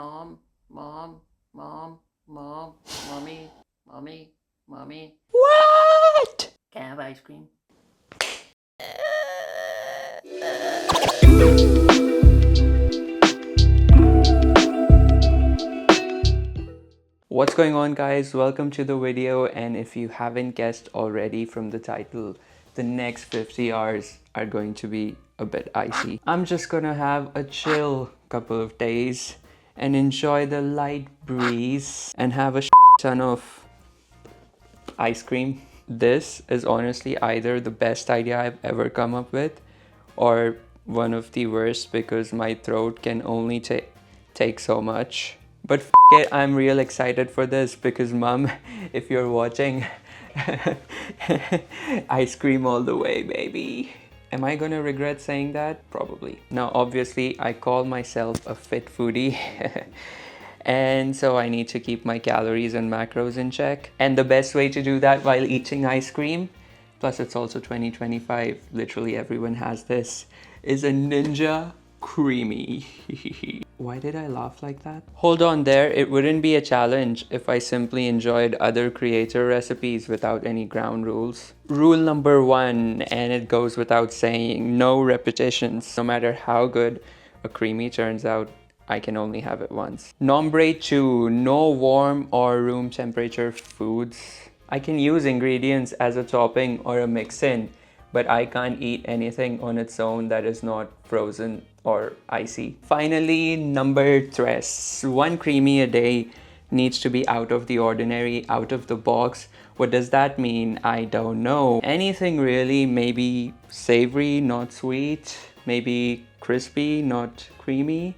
Mom, mom, mom, mom, mommy, mommy, mommy. What? Can I have ice cream? What's going on, guys? Welcome to the video, and if you haven't guessed already from the title, the next 50 hours are going to be a bit icy. I'm just gonna have a chill couple of days and enjoy the light breeze and have a ton of ice cream. This is honestly either the best idea I've ever come up with or one of the worst, because my throat can only take so much. But it, I'm real excited for this because mom, if you're watching, ice cream all the way, baby. Am I gonna regret saying that? Probably. Now, obviously, I call myself a fit foodie. And so I need to keep my calories and macros in check. And the best way to do that while eating ice cream, plus it's also 2025, literally everyone has this, is a Ninja Creamy. Why did I laugh like that? Hold on there, it wouldn't be a challenge if I simply enjoyed other creator recipes without any ground rules. Rule number 1, and it goes without saying, no repetitions. No matter how good a creamy turns out, I can only have it once. Nombre 2, no warm or room temperature foods. I can use ingredients as a topping or a mix-in, but I can't eat anything on its own that is not frozen or icy. Finally, number 3, one creamy a day needs to be out of the ordinary, out of the box. What does that mean? I don't know. Anything really, maybe savory, not sweet, maybe crispy, not creamy.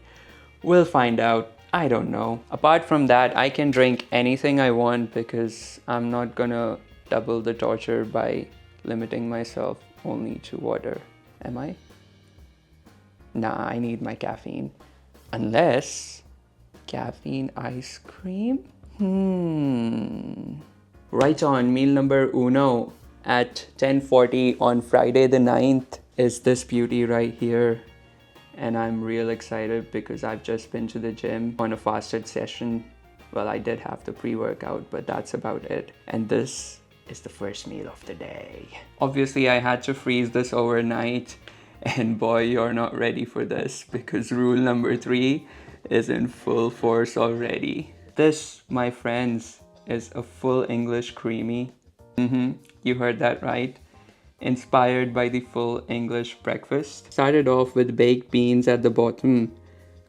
We'll find out. I don't know. Apart from that, I can drink anything I want because I'm not gonna double the torture by limiting myself only to water. Am I? Nah, I need my caffeine. Unless caffeine ice cream? Right on, meal number uno at 10:40 on Friday the 9th is this beauty right here. And I'm real excited because I've just been to the gym on a fasted session. Well, I did have the pre-workout, but that's about it. And this is the first meal of the day. Obviously, I had to freeze this overnight, and boy, you're not ready for this because rule number 3 is in full force already. This, my friends, is a full English creamy. You heard that right. Inspired by the full English breakfast. Started off with baked beans at the bottom,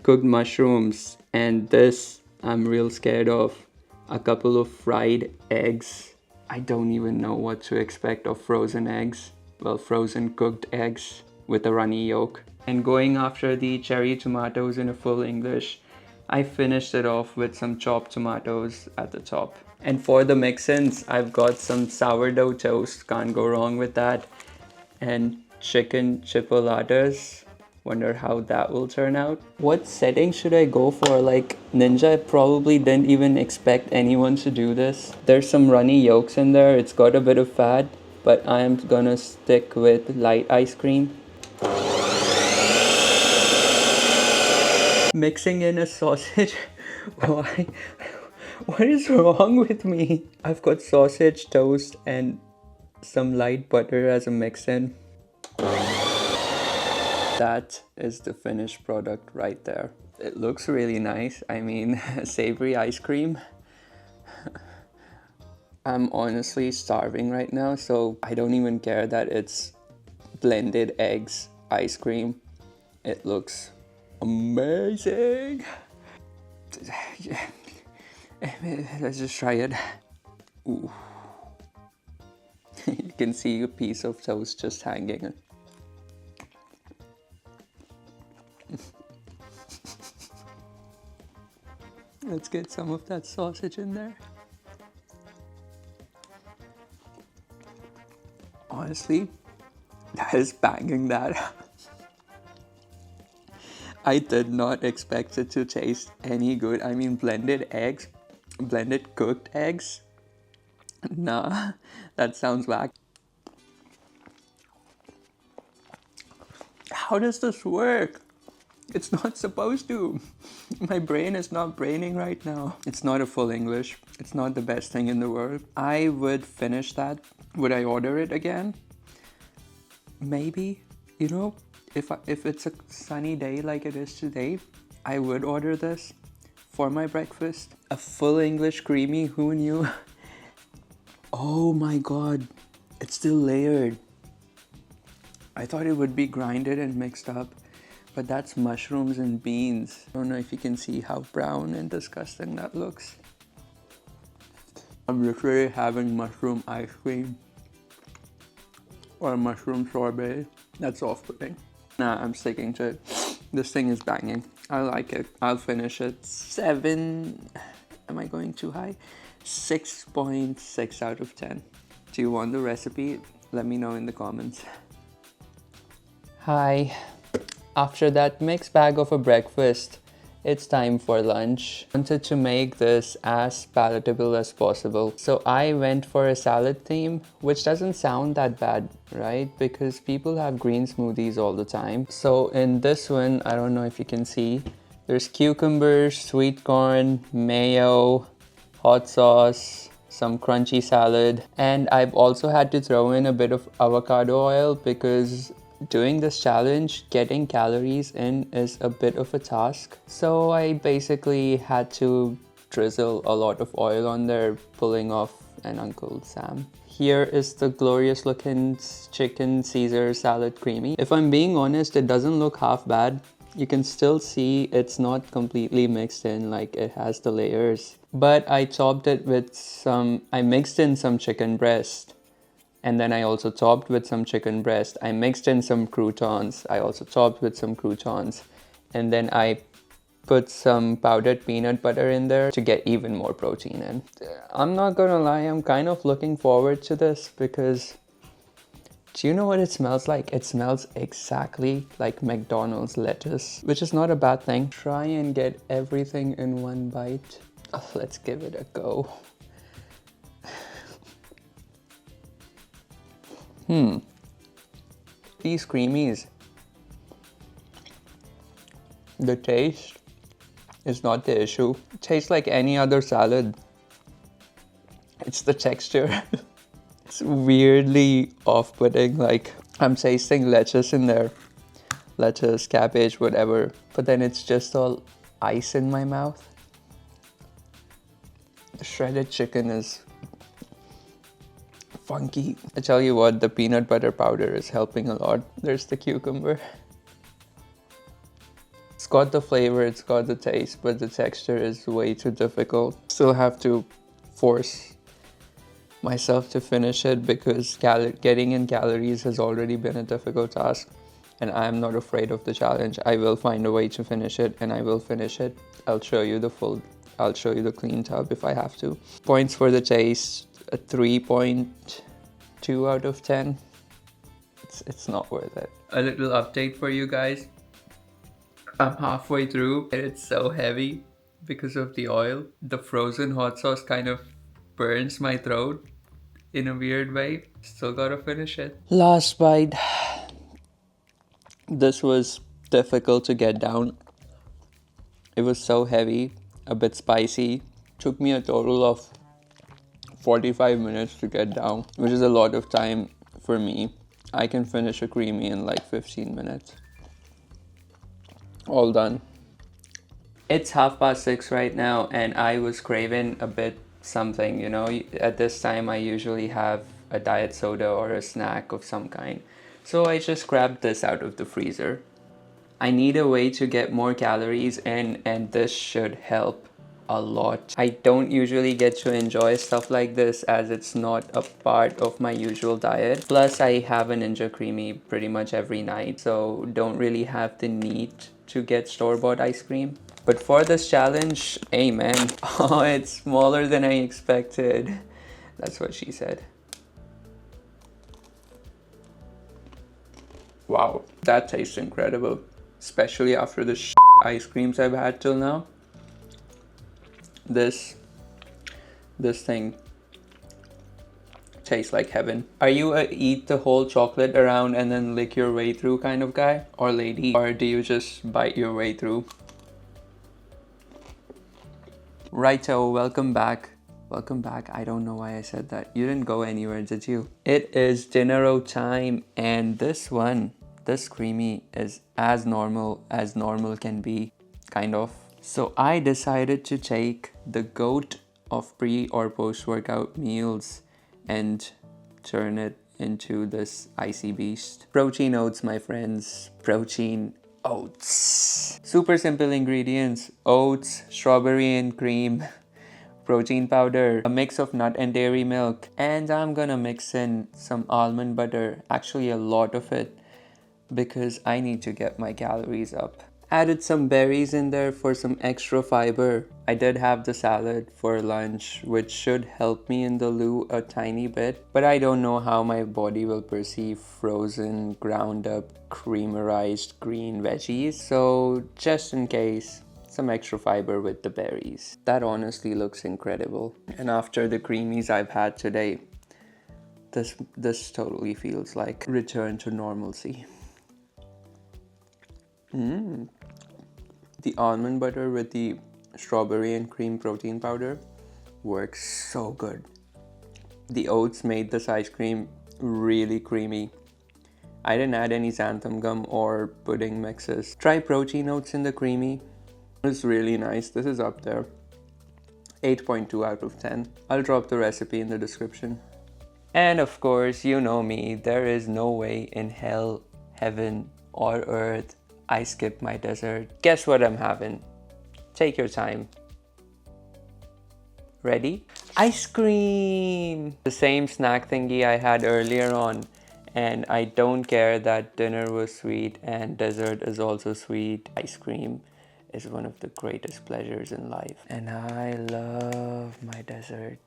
cooked mushrooms, and this I'm real scared of, a couple of fried eggs. I don't even know what to expect of frozen eggs. Well, frozen cooked eggs with a runny yolk. And going after the cherry tomatoes in a full English, I finished it off with some chopped tomatoes at the top. And for the mix-ins, I've got some sourdough toast, can't go wrong with that, and chicken chipolatas. Wonder how that will turn out. What setting should I go for? Like, Ninja probably didn't even expect anyone to do this. There's some runny yolks in there, it's got a bit of fat, but I'm gonna stick with light ice cream. Mixing in a sausage. Why? What is wrong with me? I've got sausage, toast, and some light butter as a mix-in. That is the finished product right there. It looks really nice. I mean, savory ice cream. I'm honestly starving right now, so I don't even care that it's blended eggs ice cream. It looks amazing. Let's just try it. Ooh. You can see a piece of toast just hanging. Let's get some of that sausage in there. Honestly, that is banging that. I did not expect it to taste any good. I mean, blended eggs, blended cooked eggs. Nah, that sounds whack. How does this work? It's not supposed to. My brain is not braining right now. It's not a full English. It's not the best thing in the world. I would finish that. Would I order it again? Maybe. You know, if it's a sunny day like it is today, I would order this for my breakfast. A full English creamy, who knew? Oh my god, it's still layered. I thought it would be grinded and mixed up, but that's mushrooms and beans. I don't know if you can see how brown and disgusting that looks. I'm literally having mushroom ice cream or mushroom sorbet. That's off-putting. Nah, I'm sticking to it. This thing is banging. I like it. I'll finish it. 7. Am I going too high? 6.6 out of 10. Do you want the recipe? Let me know in the comments. Hi. After that mixed bag of a breakfast, it's time for lunch. I wanted to make this as palatable as possible. So I went for a salad theme, which doesn't sound that bad, right? Because people have green smoothies all the time. So in this one, I don't know if you can see, there's cucumbers, sweet corn, mayo, hot sauce, some crunchy salad. And I've also had to throw in a bit of avocado oil because doing this challenge, getting calories in is a bit of a task. So I basically had to drizzle a lot of oil on there, pulling off an Uncle Sam. Here is the glorious looking chicken Caesar salad creamy. If I'm being honest, it doesn't look half bad. You can still see it's not completely mixed in, like it has the layers. But I topped it with I mixed in some chicken breast. And then I also topped with some chicken breast. I mixed in some croutons. I also topped with some croutons. And then I put some powdered peanut butter in there to get even more protein in. I'm not gonna lie, I'm kind of looking forward to this because do you know what it smells like? It smells exactly like McDonald's lettuce, which is not a bad thing. Try and get everything in one bite. Oh, let's give it a go. These creamies, the taste is not the issue. It tastes like any other salad. It's the texture. It's weirdly off-putting, like I'm tasting lettuce in there. Lettuce, cabbage, whatever. But then it's just all ice in my mouth. The shredded chicken is funky. I tell you what, the peanut butter powder is helping a lot. There's the cucumber. It's got the flavor, it's got the taste, but the texture is way too difficult. Still have to force myself to finish it because getting in calories has already been a difficult task. And I'm not afraid of the challenge. I will find a way to finish it and I will finish it. I'll show you the clean tub if I have to. Points for the taste. A 3.2 out of 10. It's not worth it. A little update for you guys. I'm halfway through and it's so heavy because of the oil. The frozen hot sauce kind of burns my throat in a weird way. Still gotta finish it. Last bite. This was difficult to get down. It was so heavy, a bit spicy. Took me a total of 45 minutes to get down, which is a lot of time for me. I can finish a creamy in like 15 minutes. All done. It's 6:30 right now and I was craving a bit something, you know. At this time I usually have a diet soda or a snack of some kind. So I just grabbed this out of the freezer. I need a way to get more calories in and this should help a lot. I don't usually get to enjoy stuff like this as it's not a part of my usual diet. Plus I have a Ninja Creamy pretty much every night, so don't really have the need to get store-bought ice cream. But for this challenge, amen. Oh, it's smaller than I expected. That's what she said. Wow, that tastes incredible. Especially after the ice creams I've had till now. This thing Tastes like heaven. Are you a eat the whole chocolate around and then lick your way through kind of guy or lady? Or do you just bite your way through? Righto, welcome back. Welcome back. I don't know why I said that. You didn't go anywhere, did you? It is dinner time, and this creamy is as normal can be, kind of. So I decided to take the goat of pre or post workout meals and turn it into this icy beast. Protein oats, my friends. Protein oats. Super simple ingredients: oats, strawberry and cream, protein powder, a mix of nut and dairy milk, and I'm gonna mix in some almond butter, actually a lot of it, because I need to get my calories up. Added some berries in there for some extra fiber. I did have the salad for lunch, which should help me in the loo a tiny bit, but I don't know how my body will perceive frozen, ground up, creamerized green veggies, so just in case, some extra fiber with the berries. That honestly looks incredible. And after the creamies I've had today, this totally feels like return to normalcy. The almond butter with the strawberry and cream protein powder works so good. The oats made this ice cream really creamy. I didn't add any xanthan gum or pudding mixes. Try protein oats in the creamy. It's really nice. This is up there. 8.2 out of 10. I'll drop the recipe in the description. And of course, you know me, there is no way in hell, heaven, or earth I skip my dessert. Guess what I'm having? Take your time. Ready? Ice cream! The same snack thingy I had earlier on. And I don't care that dinner was sweet and dessert is also sweet. Ice cream is one of the greatest pleasures in life. And I love my dessert.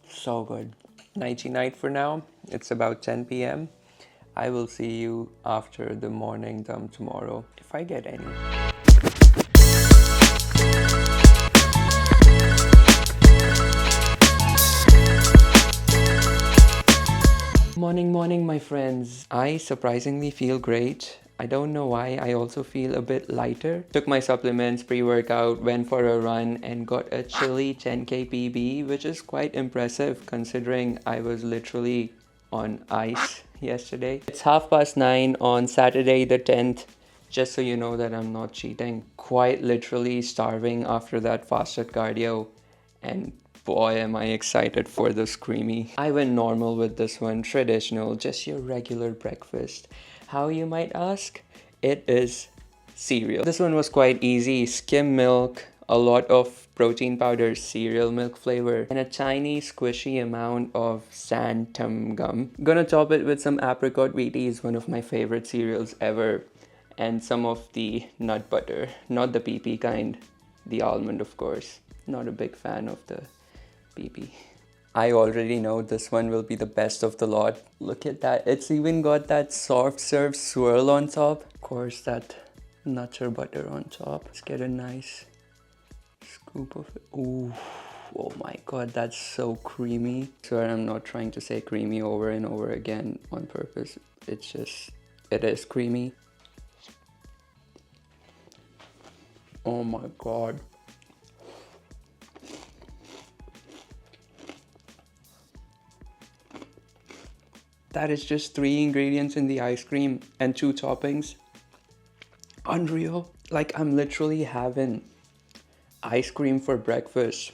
So good. Nighty night for now. It's about 10 p.m. I will see you after the morning dum tomorrow, if I get any. Morning, my friends. I surprisingly feel great. I don't know why, I also feel a bit lighter. Took my supplements, pre-workout, went for a run and got a chilly 10k PB, which is quite impressive considering I was literally on ice yesterday. It's 9:30 on Saturday the 10th. Just so you know that I'm not cheating. Quite literally starving after that fasted cardio, and boy am I excited for this creamy. I went normal with this one, traditional, just your regular breakfast. How, you might ask? It is cereal. This one was quite easy. Skim milk, a lot of protein powder, cereal milk flavor, and a tiny squishy amount of xanthan gum. Gonna top it with some apricot Wheaties, one of my favorite cereals ever, and some of the nut butter. Not the PP kind, the almond of course. Not a big fan of the PP. I already know this one will be the best of the lot. Look at that. It's even got that soft serve swirl on top. Of course, that nutter butter on top. Let's get a nice scoop of it. Ooh, oh my god, that's so creamy. Swear I'm not trying to say creamy over and over again on purpose. It's just, it is creamy. Oh my god. That is just 3 ingredients in the ice cream and 2 toppings. Unreal. Like, I'm literally having ice cream for breakfast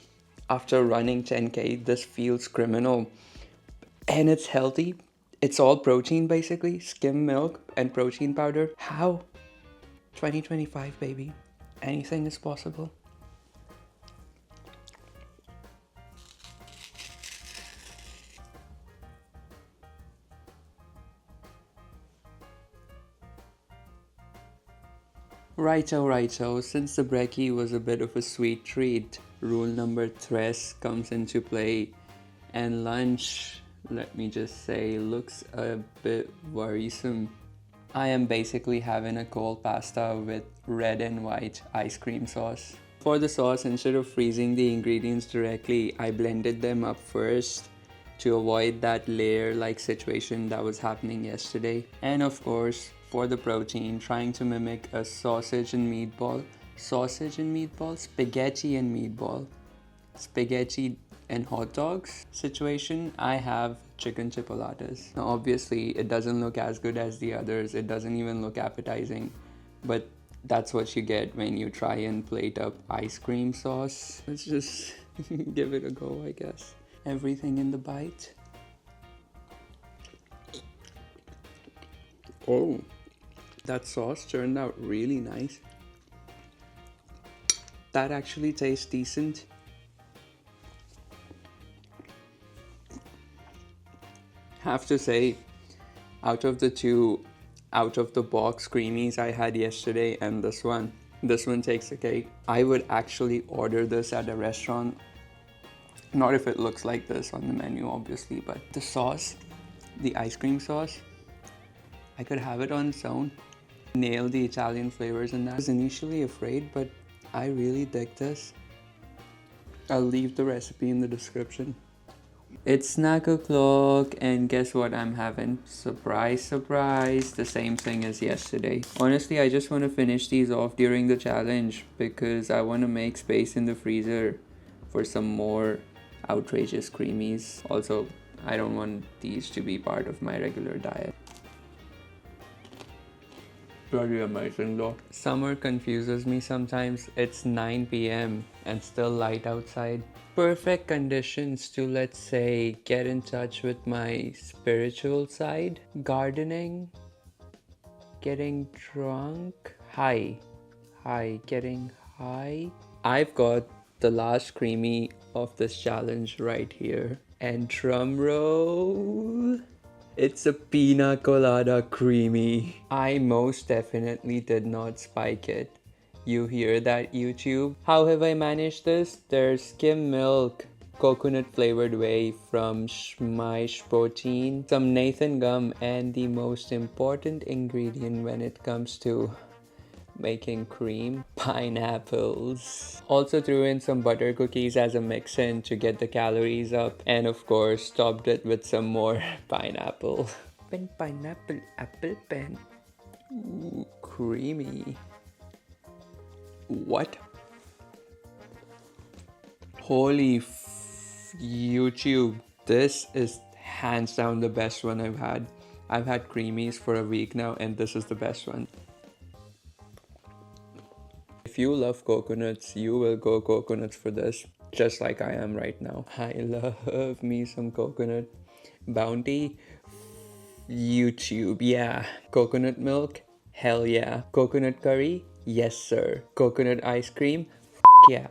after running 10k. This feels criminal. And it's healthy. It's all protein basically. Skim milk and protein powder. How? 2025, baby. Anything is possible. Righto, since the brekkie was a bit of a sweet treat, rule number 3 comes into play, and lunch, let me just say, looks a bit worrisome. I am basically having a cold pasta with red and white ice cream sauce. For the sauce, instead of freezing the ingredients directly, I blended them up first to avoid that layer like situation that was happening yesterday. And of course, for the protein, trying to mimic a sausage and meatball, spaghetti and hot dogs situation, I have chicken chipolatas. Now obviously it doesn't look as good as the others, it doesn't even look appetizing, but that's what you get when you try and plate up ice cream sauce. Let's just give it a go, I guess. Everything in the bite. Oh, that sauce turned out really nice. That actually tastes decent. Have to say, out of the two out of the box creamies I had yesterday and this one takes the cake. I would actually order this at a restaurant. Not if it looks like this on the menu, obviously, but the sauce, the ice cream sauce, I could have it on its own. Nail the Italian flavors in that. I was initially afraid, but I really dig this. I'll leave the recipe in the description. It's snack o'clock, and guess what I'm having? Surprise, surprise, the same thing as yesterday. Honestly, I just want to finish these off during the challenge because I want to make space in the freezer for some more outrageous creamies. Also, I don't want these to be part of my regular diet. Pretty amazing though. Summer confuses me sometimes. It's 9 p.m. and still light outside. Perfect conditions to, let's say, get in touch with my spiritual side. Gardening, getting drunk, getting high. I've got the last creamy of this challenge right here. And drum roll. It's a Pina Colada creamy. I most definitely did not spike it. You hear that, YouTube? How have I managed this? There's Skimmed Milk, coconut flavored whey from MyProtein, some Nathan gum, and the most important ingredient when it comes to making cream, pineapples. Also threw in some butter cookies as a mix-in to get the calories up, and of course topped it with some more pineapple. Pineapple apple pen. Ooh, creamy. What? Holy YouTube, this is hands down the best one I've had. I've had creamies for a week now and this is the best one. If you love coconuts, you will go coconuts for this, just like I am right now. I love me some coconut. Bounty, YouTube, yeah. Coconut milk, hell yeah. Coconut curry, yes sir. Coconut ice cream, yeah.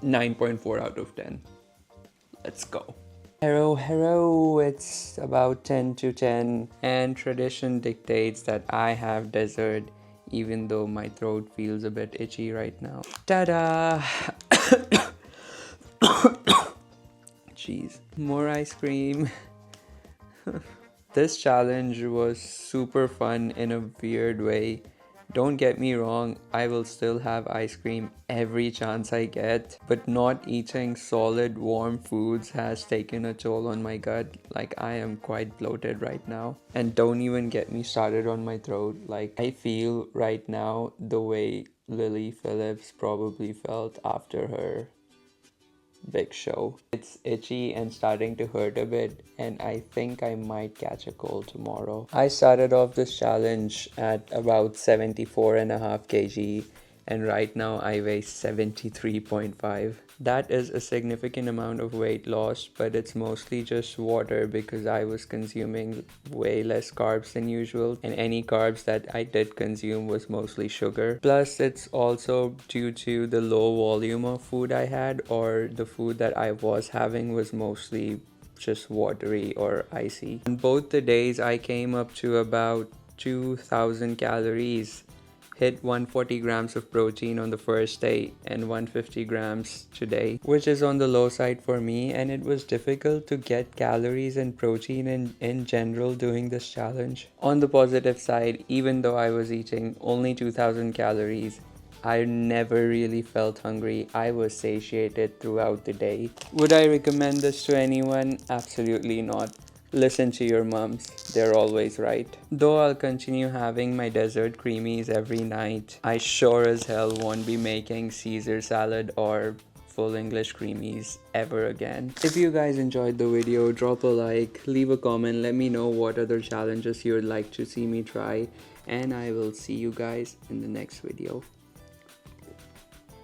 9.4 out of 10. Let's go. Hello, it's about 10 to 10 and tradition dictates that I have dessert even though my throat feels a bit itchy right now. Ta-da! Jeez, more ice cream. This challenge was super fun in a weird way. Don't get me wrong, I will still have ice cream every chance I get, but not eating solid warm foods has taken a toll on my gut. Like, I am quite bloated right now. And don't even get me started on my throat. Like, I feel right now the way Lily Phillips probably felt after her big show. It's itchy and starting to hurt a bit, and I think I might catch a cold tomorrow. I started off this challenge at about 74.5 kg and right now I weigh 73.5. That is a significant amount of weight loss, but it's mostly just water because I was consuming way less carbs than usual, and any carbs that I did consume was mostly sugar. Plus, it's also due to the low volume of food I had, or the food that I was having was mostly just watery or icy. On both the days, I came up to about 2,000 calories. Hit 140 grams of protein on the first day and 150 grams today, which is on the low side for me, and it was difficult to get calories and protein in general doing this challenge. On the positive side, even though I was eating only 2,000 calories, I never really felt hungry. I was satiated throughout the day. Would I recommend this to anyone? Absolutely not. Listen to your mums, they're always right. Though I'll continue having my dessert creamies every night, I sure as hell won't be making Caesar salad or full English creamies ever again. If you guys enjoyed the video, drop a like, leave a comment, let me know what other challenges you would like to see me try, and I will see you guys in the next video.